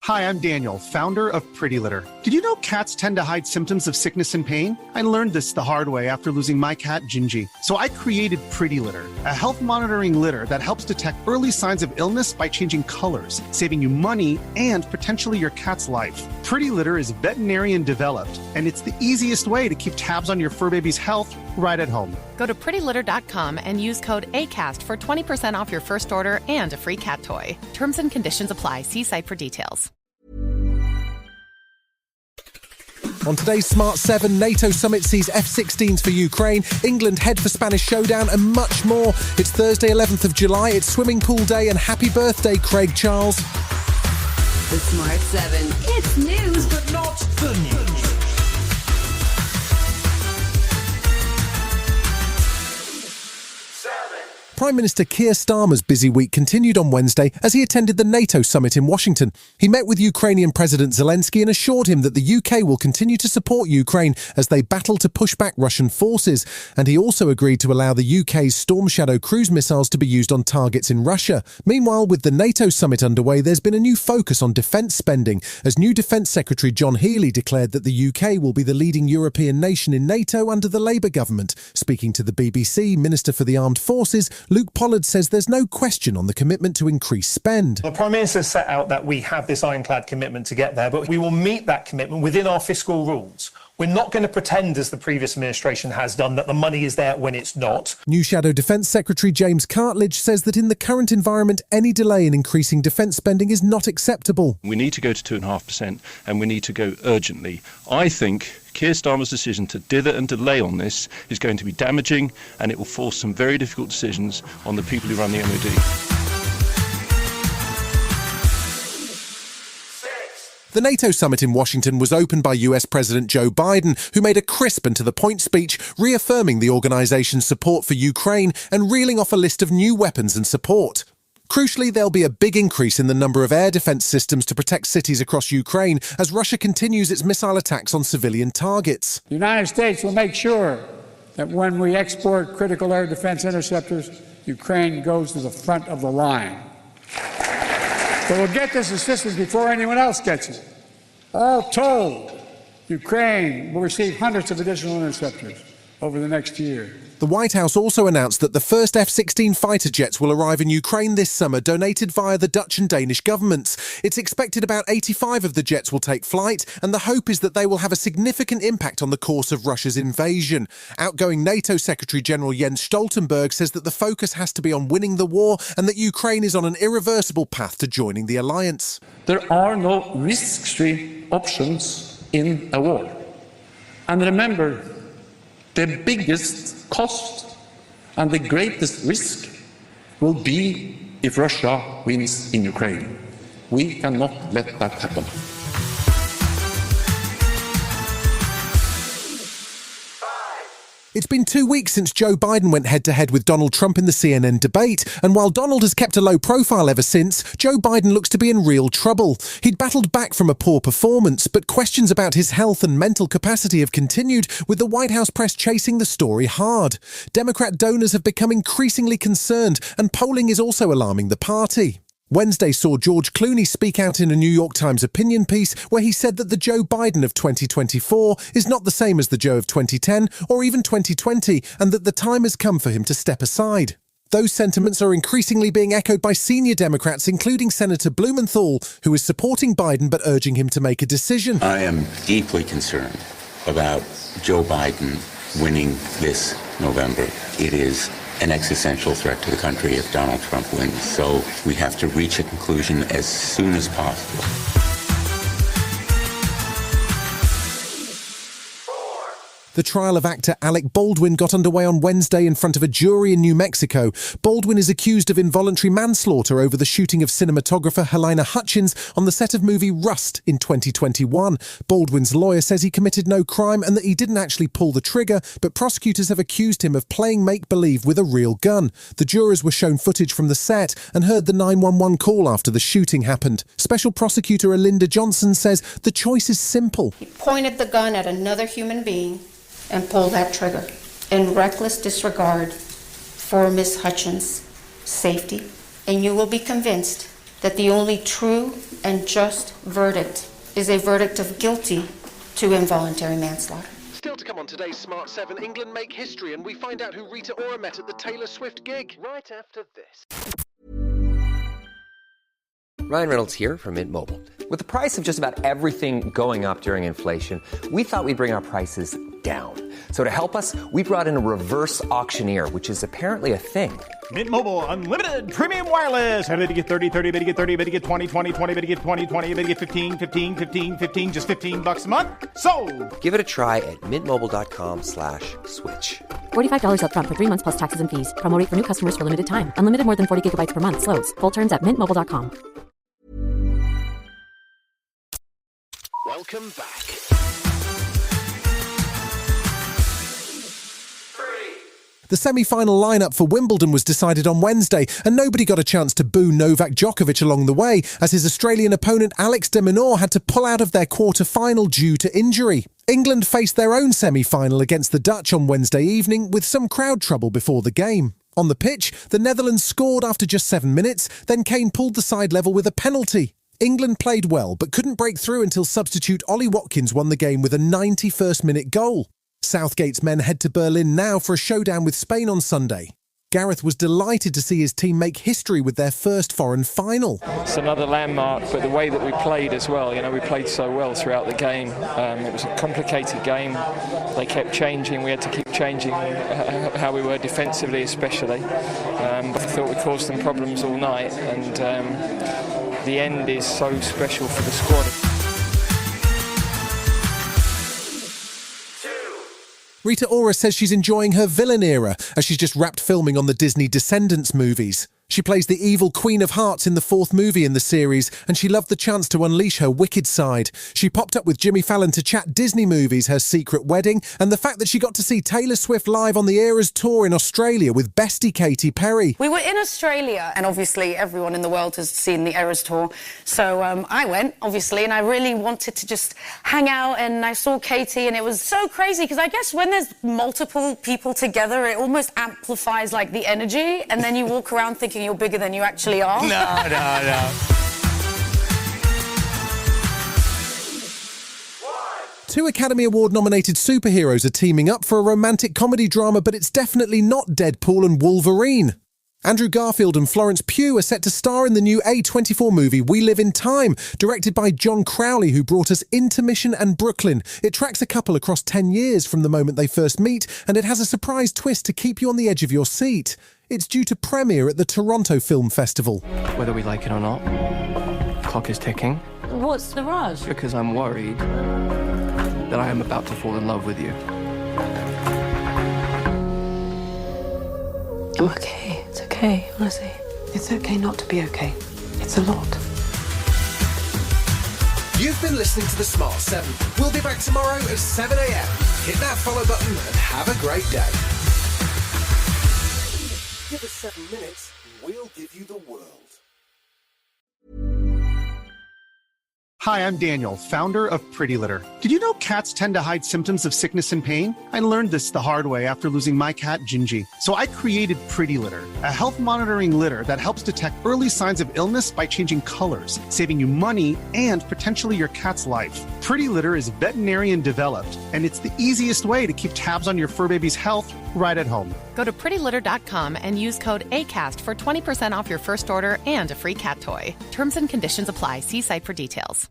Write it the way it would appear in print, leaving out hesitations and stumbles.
Hi, I'm Daniel, founder of Pretty Litter. Did you know cats tend to hide symptoms of sickness and pain? I learned this the hard way after losing my cat, Gingy. So I created Pretty Litter, a health monitoring litter that helps detect early signs of illness by changing colors, saving you money and potentially your cat's life. Pretty Litter is veterinarian developed, and it's the easiest way to keep tabs on your fur baby's health right at home. Go to prettylitter.com and use code ACAST for 20% off your first order and a free cat toy. Terms and conditions apply. See site for details. On today's Smart 7, NATO summit sees F16s for Ukraine, England head for Spanish showdown and much more. It's Thursday 11th of July, it's swimming pool day and happy birthday, Craig Charles. The Smart 7. It's news, but not the news. Prime Minister Keir Starmer's busy week continued on Wednesday as he attended the NATO summit in Washington. He met with Ukrainian President Zelensky and assured him that the UK will continue to support Ukraine as they battle to push back Russian forces. And he also agreed to allow the UK's Storm Shadow cruise missiles to be used on targets in Russia. Meanwhile, with the NATO summit underway, there's been a new focus on defence spending, as new Defence Secretary John Healey declared that the UK will be the leading European nation in NATO under the Labour government. Speaking to the BBC, Minister for the Armed Forces, Luke Pollard says there's no question on the commitment to increase spend. The Prime Minister set out that we have this ironclad commitment to get there, but we will meet that commitment within our fiscal rules. We're not going to pretend, as the previous administration has done, that the money is there when it's not. New Shadow Defence Secretary James Cartledge says that in the current environment, any delay in increasing defence spending is not acceptable. We need to go to 2.5% and we need to go urgently. I think Keir Starmer's decision to dither and delay on this is going to be damaging, and it will force some very difficult decisions on the people who run the MOD. The NATO summit in Washington was opened by US President Joe Biden, who made a crisp and to-the-point speech reaffirming the organisation's support for Ukraine and reeling off a list of new weapons and support. Crucially, there'll be a big increase in the number of air defence systems to protect cities across Ukraine as Russia continues its missile attacks on civilian targets. The United States will make sure that when we export critical air defence interceptors, Ukraine goes to the front of the line. But we'll get this assistance before anyone else gets it. All told, Ukraine will receive hundreds of additional interceptors over the next year. The White House also announced that the first F-16 fighter jets will arrive in Ukraine this summer, donated via the Dutch and Danish governments. It's expected about 85 of the jets will take flight, and the hope is that they will have a significant impact on the course of Russia's invasion. Outgoing NATO Secretary General Jens Stoltenberg says that the focus has to be on winning the war and that Ukraine is on an irreversible path to joining the alliance. There are no risk-free options in a war. And remember, the biggest cost and the greatest risk will be if Russia wins in Ukraine. We cannot let that happen. It's been 2 weeks since Joe Biden went head-to-head with Donald Trump in the CNN debate, and while Donald has kept a low profile ever since, Joe Biden looks to be in real trouble. He'd battled back from a poor performance, but questions about his health and mental capacity have continued, with the White House press chasing the story hard. Democrat donors have become increasingly concerned, and polling is also alarming the party. Wednesday saw George Clooney speak out in a New York Times opinion piece where he said that the Joe Biden of 2024 is not the same as the Joe of 2010 or even 2020, and that the time has come for him to step aside. Those sentiments are increasingly being echoed by senior Democrats, including Senator Blumenthal, who is supporting Biden but urging him to make a decision. I am deeply concerned about Joe Biden winning this November. It is an existential threat to the country if Donald Trump wins. So we have to reach a conclusion as soon as possible. The trial of actor Alec Baldwin got underway on Wednesday in front of a jury in New Mexico. Baldwin is accused of involuntary manslaughter over the shooting of cinematographer Helena Hutchins on the set of movie Rust in 2021. Baldwin's lawyer says he committed no crime and that he didn't actually pull the trigger, but prosecutors have accused him of playing make-believe with a real gun. The jurors were shown footage from the set and heard the 911 call after the shooting happened. Special prosecutor Alinda Johnson says the choice is simple. He pointed the gun at another human being and pull that trigger in reckless disregard for Miss Hutchins' safety, and you will be convinced that the only true and just verdict is a verdict of guilty to involuntary manslaughter. Still to come on today's Smart 7, England make history and we find out who Rita Ora met at the Taylor Swift gig. Right after this. Ryan Reynolds here from Mint Mobile. With the price of just about everything going up during inflation, we thought we'd bring our prices down. So to help us, we brought in a reverse auctioneer, which is apparently a thing. Mint Mobile Unlimited Premium Wireless. How to get 30, 30, bit to get 30, bit to get 20, 20, 20, bit to get 20, 20, bit to get 15, 15, 15, 15, just $15 a month? Sold! Give it a try at mintmobile.com/switch. $45 up front for 3 months plus taxes and fees. Promo rate for new customers for limited time. Unlimited more than 40 gigabytes per month. Slows full terms at mintmobile.com. Welcome back. The semi-final lineup for Wimbledon was decided on Wednesday, and nobody got a chance to boo Novak Djokovic along the way, as his Australian opponent Alex de Minaur had to pull out of their quarter-final due to injury. England faced their own semi-final against the Dutch on Wednesday evening, with some crowd trouble before the game. On the pitch, the Netherlands scored after just 7 minutes, then Kane pulled the side level with a penalty. England played well, but couldn't break through until substitute Ollie Watkins won the game with a 91st-minute goal. Southgate's men head to Berlin now for a showdown with Spain on Sunday. Gareth was delighted to see his team make history with their first foreign final. It's another landmark, but the way that we played as well, we played so well throughout the game. It was a complicated game. They kept changing. We had to keep changing how we were defensively especially. But I thought we caused them problems all night, and the end is so special for the squad. Rita Ora says she's enjoying her villain era, as she's just wrapped filming on the Disney Descendants movies. She plays the evil Queen of Hearts in the 4th movie in the series, and she loved the chance to unleash her wicked side. She popped up with Jimmy Fallon to chat Disney movies, her secret wedding, and the fact that she got to see Taylor Swift live on the Eras tour in Australia with bestie Katy Perry. We were in Australia, and obviously everyone in the world has seen the Eras tour, so I went, obviously, and I really wanted to just hang out, and I saw Katy, and it was so crazy, because I guess when there's multiple people together, it almost amplifies, the energy, and then you walk around thinking you're bigger than you actually are. No. 2 Academy Award-nominated superheroes are teaming up for a romantic comedy drama, but it's definitely not Deadpool and Wolverine. Andrew Garfield and Florence Pugh are set to star in the new A24 movie We Live in Time, directed by John Crowley, who brought us Intermission and Brooklyn. It tracks a couple across 10 years from the moment they first meet, and it has a surprise twist to keep you on the edge of your seat. It's due to premiere at the Toronto Film Festival. Whether we like it or not, the clock is ticking. What's the rush? Because I'm worried that I am about to fall in love with you. I'm okay. It's okay, honestly. It's okay not to be okay. It's a lot. You've been listening to The Smart 7. We'll be back tomorrow at 7 a.m. Hit that follow button and have a great day. Give us 7 minutes and we'll give you the world. Hi, I'm Daniel, founder of Pretty Litter. Did you know cats tend to hide symptoms of sickness and pain? I learned this the hard way after losing my cat, Gingy. So I created Pretty Litter, a health monitoring litter that helps detect early signs of illness by changing colors, saving you money and potentially your cat's life. Pretty Litter is veterinarian developed, and it's the easiest way to keep tabs on your fur baby's health right at home. Go to prettylitter.com and use code ACAST for 20% off your first order and a free cat toy. Terms and conditions apply. See site for details.